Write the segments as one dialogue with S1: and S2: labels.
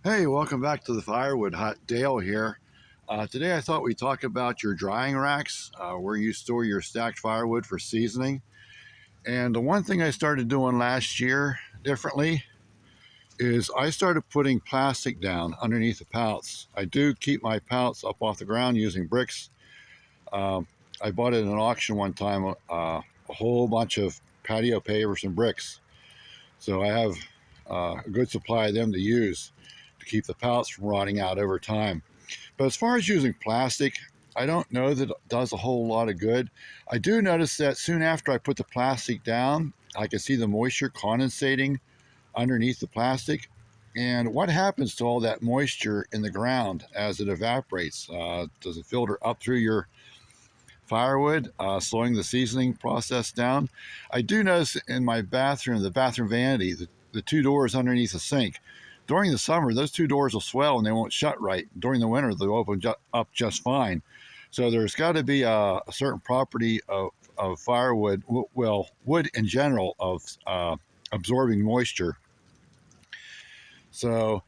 S1: Hey, welcome back to the Firewood Hut. Dale here. Today I thought we'd talk about your drying racks, where you store your stacked firewood for seasoning. And the one thing I started doing last year differently is I started putting plastic down underneath the pallets. I do keep my pallets up off the ground using bricks. I bought at an auction one time a whole bunch of patio pavers and bricks. So I have a good supply of them to use to keep the pallets from rotting out over time. But as far as using plastic, I don't know that it does a whole lot of good. I do notice that soon after I put the plastic down, I can see the moisture condensating underneath the plastic. And what happens to all that moisture in the ground as it evaporates? Does it filter up through your firewood, slowing the seasoning process down? I do notice in my bathroom, the bathroom vanity, the two doors underneath the sink, during the summer, those two doors will swell and they won't shut right. During the winter, they'll open up just fine. So there's got to be a certain property of firewood, well, wood in general, of absorbing moisture. So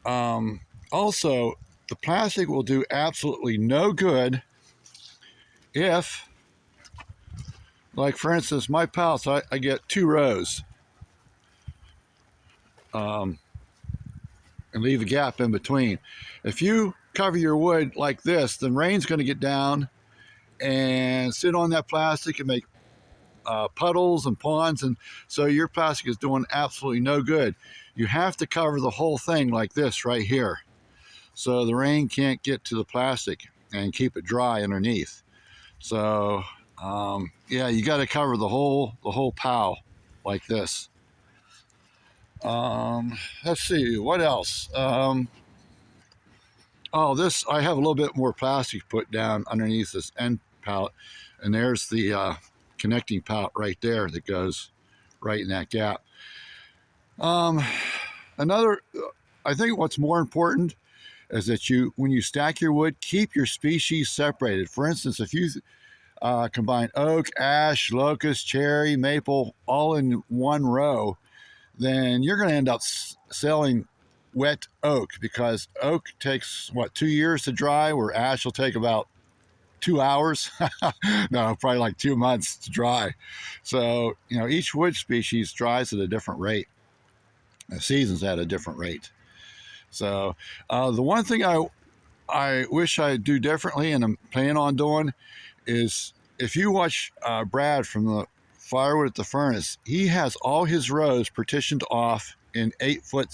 S1: also, the plastic will do absolutely no good if, like for instance, my pallets, I get 2 rows. And leave a gap in between. If you cover your wood like this, then rain's going to get down and sit on that plastic and make puddles and ponds, and so your plastic is doing absolutely no good. You have to cover the whole thing like this right here, so the rain can't get to the plastic and keep it dry underneath. So yeah, you got to cover the whole pile like this. Let's see, what else? Oh, this, I have a little bit more plastic put down underneath this end pallet, and there's the connecting pallet right there that goes right in that gap. Another, I think what's more important is that when you stack your wood, keep your species separated. For instance, if you combine oak, ash, locust, cherry, maple, all in one row, then you're going to end up selling wet oak, because oak takes, what, 2 years to dry, where ash will take about 2 hours. No, probably like 2 months to dry. So, you know, each wood species dries at a different rate. The seasons at a different rate. So the one thing I wish I'd do differently, and I'm planning on doing, is if you watch Brad from the Firewood at the Furnace, he has all his rows partitioned off in 8-foot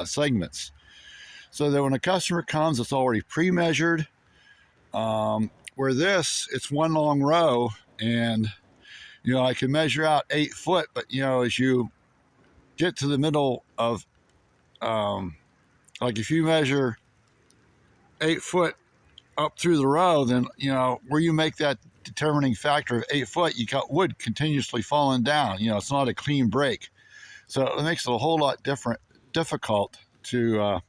S1: segments, so that when a customer comes, it's already pre-measured. Where this, it's one long row, and you know, I can measure out 8 foot, but you know, as you get to the middle of, like if you measure 8 foot up through the row, then you know, where you make that determining factor of 8 foot, you got wood continuously falling down. You know, it's not a clean break, so it makes it a whole lot difficult to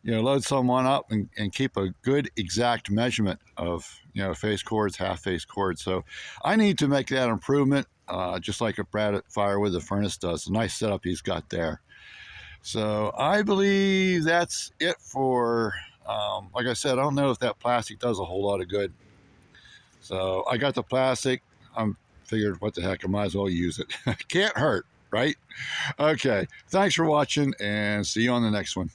S1: you know, load someone up and keep a good exact measurement of, you know, face chords, half face chords. So I need to make that improvement, just like a Brad at Firewood the Furnace does. A nice setup he's got there. So I believe that's it for, like I said, I don't know if that plastic does a whole lot of good. So I got the plastic. I'm figured, what the heck, I might as well use it. Can't hurt, right? Okay, thanks for watching, and see you on the next one.